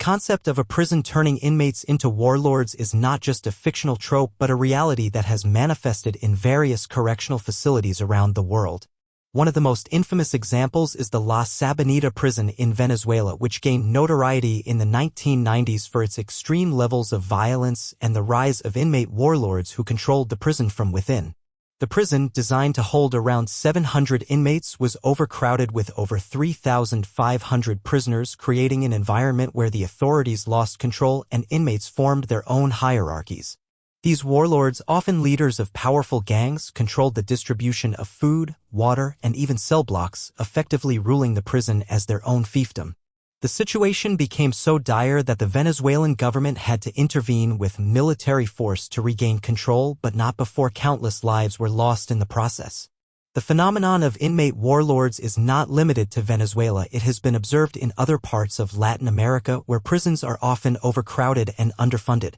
concept of a prison turning inmates into warlords is not just a fictional trope but a reality that has manifested in various correctional facilities around the world. One of the most infamous examples is the La Sabaneta prison in Venezuela, which gained notoriety in the 1990s for its extreme levels of violence and the rise of inmate warlords who controlled the prison from within. The prison, designed to hold around 700 inmates, was overcrowded with over 3,500 prisoners, creating an environment where the authorities lost control and inmates formed their own hierarchies. These warlords, often leaders of powerful gangs, controlled the distribution of food, water, and even cell blocks, effectively ruling the prison as their own fiefdom. The situation became so dire that the Venezuelan government had to intervene with military force to regain control, but not before countless lives were lost in the process. The phenomenon of inmate warlords is not limited to Venezuela. It has been observed in other parts of Latin America, where prisons are often overcrowded and underfunded.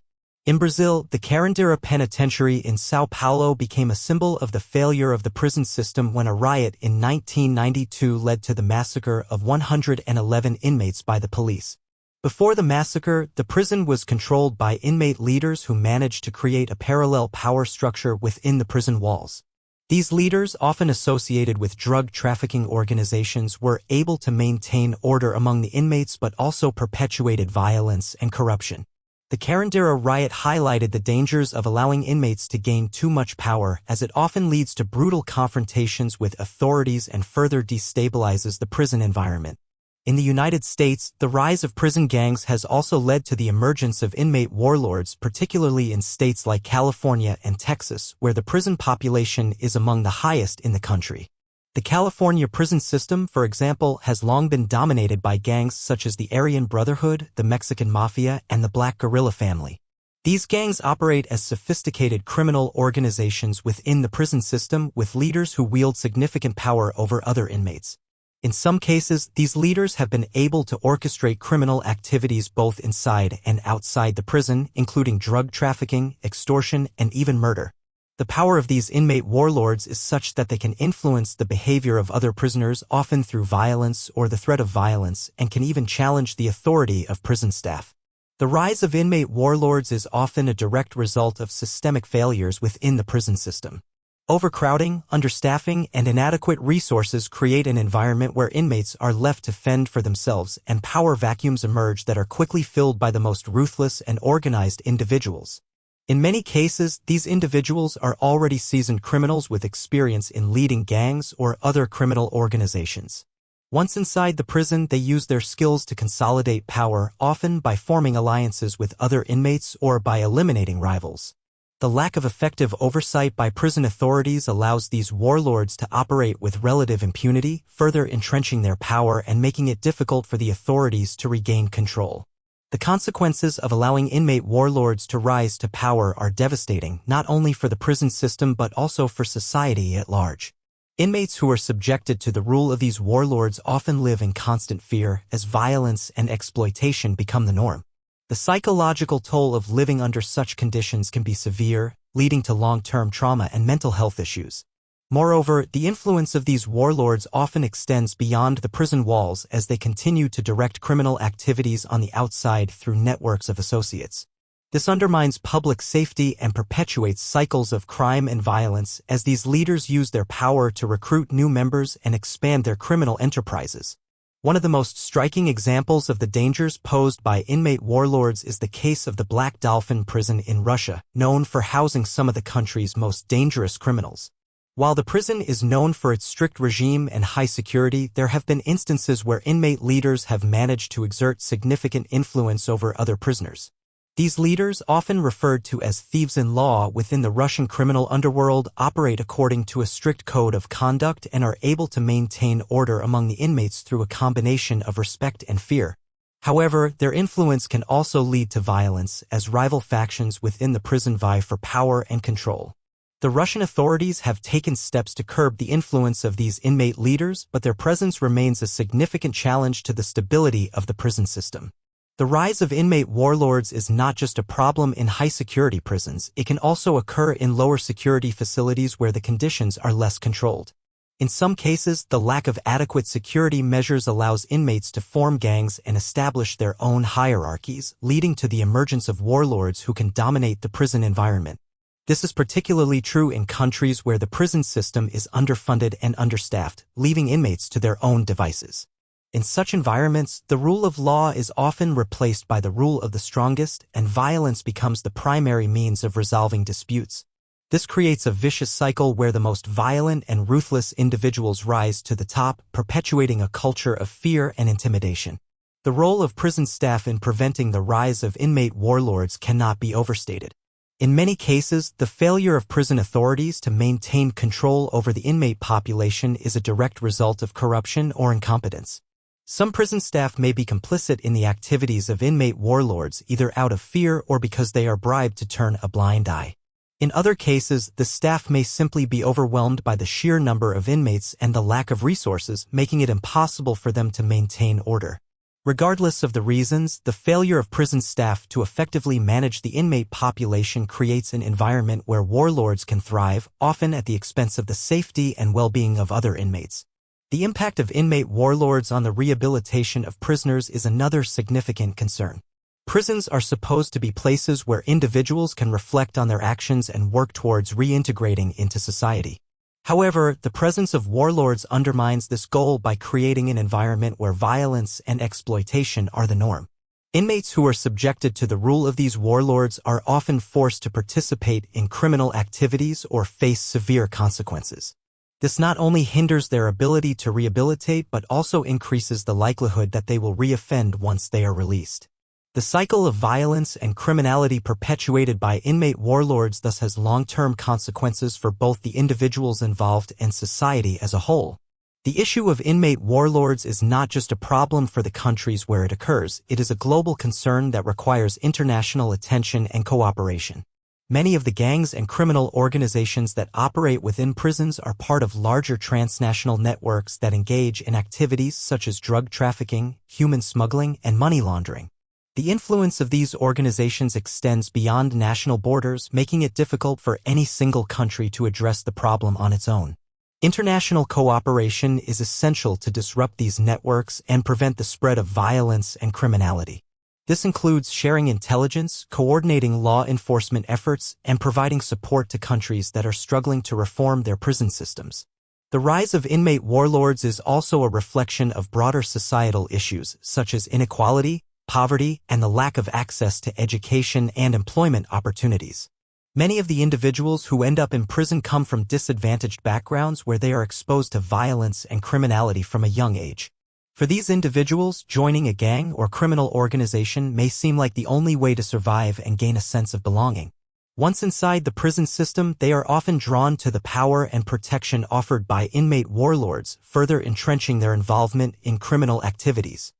In Brazil, the Carandiru Penitentiary in São Paulo became a symbol of the failure of the prison system when a riot in 1992 led to the massacre of 111 inmates by the police. Before the massacre, the prison was controlled by inmate leaders who managed to create a parallel power structure within the prison walls. These leaders, often associated with drug trafficking organizations, were able to maintain order among the inmates but also perpetuated violence and corruption. The Carandiru riot highlighted the dangers of allowing inmates to gain too much power, as it often leads to brutal confrontations with authorities and further destabilizes the prison environment. In the United States, the rise of prison gangs has also led to the emergence of inmate warlords, particularly in states like California and Texas, where the prison population is among the highest in the country. The California prison system, for example, has long been dominated by gangs such as the Aryan Brotherhood, the Mexican Mafia, and the Black Guerrilla family. These gangs operate as sophisticated criminal organizations within the prison system, with leaders who wield significant power over other inmates. In some cases, these leaders have been able to orchestrate criminal activities both inside and outside the prison, including drug trafficking, extortion, and even murder. The power of these inmate warlords is such that they can influence the behavior of other prisoners, often through violence or the threat of violence, and can even challenge the authority of prison staff. The rise of inmate warlords is often a direct result of systemic failures within the prison system. Overcrowding, understaffing, and inadequate resources create an environment where inmates are left to fend for themselves, and power vacuums emerge that are quickly filled by the most ruthless and organized individuals. In many cases, these individuals are already seasoned criminals with experience in leading gangs or other criminal organizations. Once inside the prison, they use their skills to consolidate power, often by forming alliances with other inmates or by eliminating rivals. The lack of effective oversight by prison authorities allows these warlords to operate with relative impunity, further entrenching their power and making it difficult for the authorities to regain control. The consequences of allowing inmate warlords to rise to power are devastating, not only for the prison system but also for society at large. Inmates who are subjected to the rule of these warlords often live in constant fear as violence and exploitation become the norm. The psychological toll of living under such conditions can be severe, leading to long-term trauma and mental health issues. Moreover, the influence of these warlords often extends beyond the prison walls as they continue to direct criminal activities on the outside through networks of associates. This undermines public safety and perpetuates cycles of crime and violence as these leaders use their power to recruit new members and expand their criminal enterprises. One of the most striking examples of the dangers posed by inmate warlords is the case of the Black Dolphin prison in Russia, known for housing some of the country's most dangerous criminals. While the prison is known for its strict regime and high security, there have been instances where inmate leaders have managed to exert significant influence over other prisoners. These leaders, often referred to as thieves-in-law within the Russian criminal underworld, operate according to a strict code of conduct and are able to maintain order among the inmates through a combination of respect and fear. However, their influence can also lead to violence as rival factions within the prison vie for power and control. The Russian authorities have taken steps to curb the influence of these inmate leaders, but their presence remains a significant challenge to the stability of the prison system. The rise of inmate warlords is not just a problem in high-security prisons, it can also occur in lower-security facilities where the conditions are less controlled. In some cases, the lack of adequate security measures allows inmates to form gangs and establish their own hierarchies, leading to the emergence of warlords who can dominate the prison environment. This is particularly true in countries where the prison system is underfunded and understaffed, leaving inmates to their own devices. In such environments, the rule of law is often replaced by the rule of the strongest, and violence becomes the primary means of resolving disputes. This creates a vicious cycle where the most violent and ruthless individuals rise to the top, perpetuating a culture of fear and intimidation. The role of prison staff in preventing the rise of inmate warlords cannot be overstated. In many cases, the failure of prison authorities to maintain control over the inmate population is a direct result of corruption or incompetence. Some prison staff may be complicit in the activities of inmate warlords either out of fear or because they are bribed to turn a blind eye. In other cases, the staff may simply be overwhelmed by the sheer number of inmates and the lack of resources, making it impossible for them to maintain order. Regardless of the reasons, the failure of prison staff to effectively manage the inmate population creates an environment where warlords can thrive, often at the expense of the safety and well-being of other inmates. The impact of inmate warlords on the rehabilitation of prisoners is another significant concern. Prisons are supposed to be places where individuals can reflect on their actions and work towards reintegrating into society. However, the presence of warlords undermines this goal by creating an environment where violence and exploitation are the norm. Inmates who are subjected to the rule of these warlords are often forced to participate in criminal activities or face severe consequences. This not only hinders their ability to rehabilitate but also increases the likelihood that they will reoffend once they are released. The cycle of violence and criminality perpetuated by inmate warlords thus has long-term consequences for both the individuals involved and society as a whole. The issue of inmate warlords is not just a problem for the countries where it occurs, it is a global concern that requires international attention and cooperation. Many of the gangs and criminal organizations that operate within prisons are part of larger transnational networks that engage in activities such as drug trafficking, human smuggling, and money laundering. The influence of these organizations extends beyond national borders, making it difficult for any single country to address the problem on its own. International cooperation is essential to disrupt these networks and prevent the spread of violence and criminality. This includes sharing intelligence, coordinating law enforcement efforts, and providing support to countries that are struggling to reform their prison systems. The rise of inmate warlords is also a reflection of broader societal issues such as inequality, poverty, and the lack of access to education and employment opportunities. Many of the individuals who end up in prison come from disadvantaged backgrounds where they are exposed to violence and criminality from a young age. For these individuals, joining a gang or criminal organization may seem like the only way to survive and gain a sense of belonging. Once inside the prison system, they are often drawn to the power and protection offered by inmate warlords, further entrenching their involvement in criminal activities.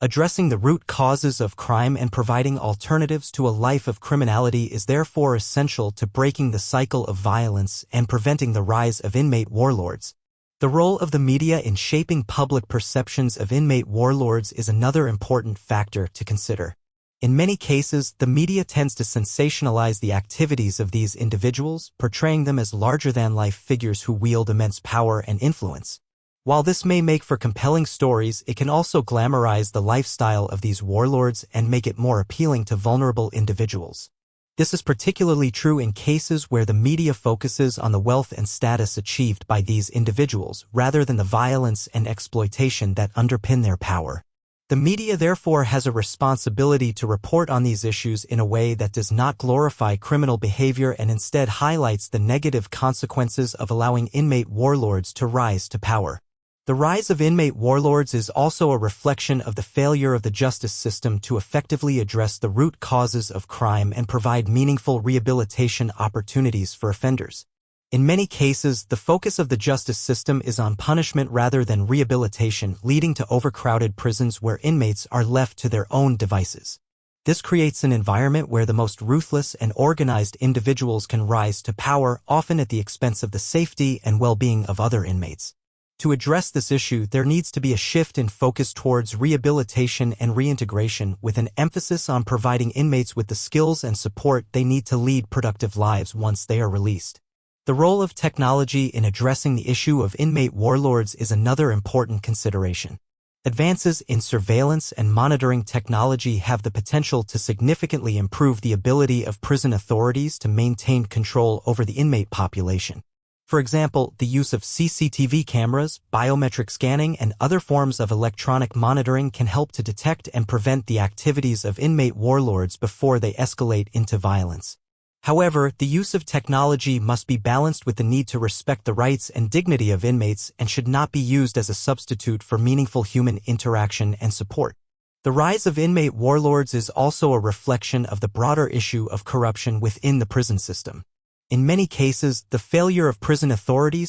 Addressing the root causes of crime and providing alternatives to a life of criminality is therefore essential to breaking the cycle of violence and preventing the rise of inmate warlords. The role of the media in shaping public perceptions of inmate warlords is another important factor to consider. In many cases, the media tends to sensationalize the activities of these individuals, portraying them as larger-than-life figures who wield immense power and influence. While this may make for compelling stories, it can also glamorize the lifestyle of these warlords and make it more appealing to vulnerable individuals. This is particularly true in cases where the media focuses on the wealth and status achieved by these individuals rather than the violence and exploitation that underpin their power. The media therefore has a responsibility to report on these issues in a way that does not glorify criminal behavior and instead highlights the negative consequences of allowing inmate warlords to rise to power. The rise of inmate warlords is also a reflection of the failure of the justice system to effectively address the root causes of crime and provide meaningful rehabilitation opportunities for offenders. In many cases, the focus of the justice system is on punishment rather than rehabilitation, leading to overcrowded prisons where inmates are left to their own devices. This creates an environment where the most ruthless and organized individuals can rise to power, often at the expense of the safety and well-being of other inmates. To address this issue, there needs to be a shift in focus towards rehabilitation and reintegration, with an emphasis on providing inmates with the skills and support they need to lead productive lives once they are released. The The role of technology in addressing the issue of inmate warlords is another important consideration. Advances in surveillance and monitoring technology have the potential to significantly improve the ability of prison authorities to maintain control over the inmate population. For example, the use of CCTV cameras, biometric scanning, and other forms of electronic monitoring can help to detect and prevent the activities of inmate warlords before they escalate into violence. However, the use of technology must be balanced with the need to respect the rights and dignity of inmates and should not be used as a substitute for meaningful human interaction and support. The rise of inmate warlords is also a reflection of the broader issue of corruption within the prison system. In many cases, the failure of prison authorities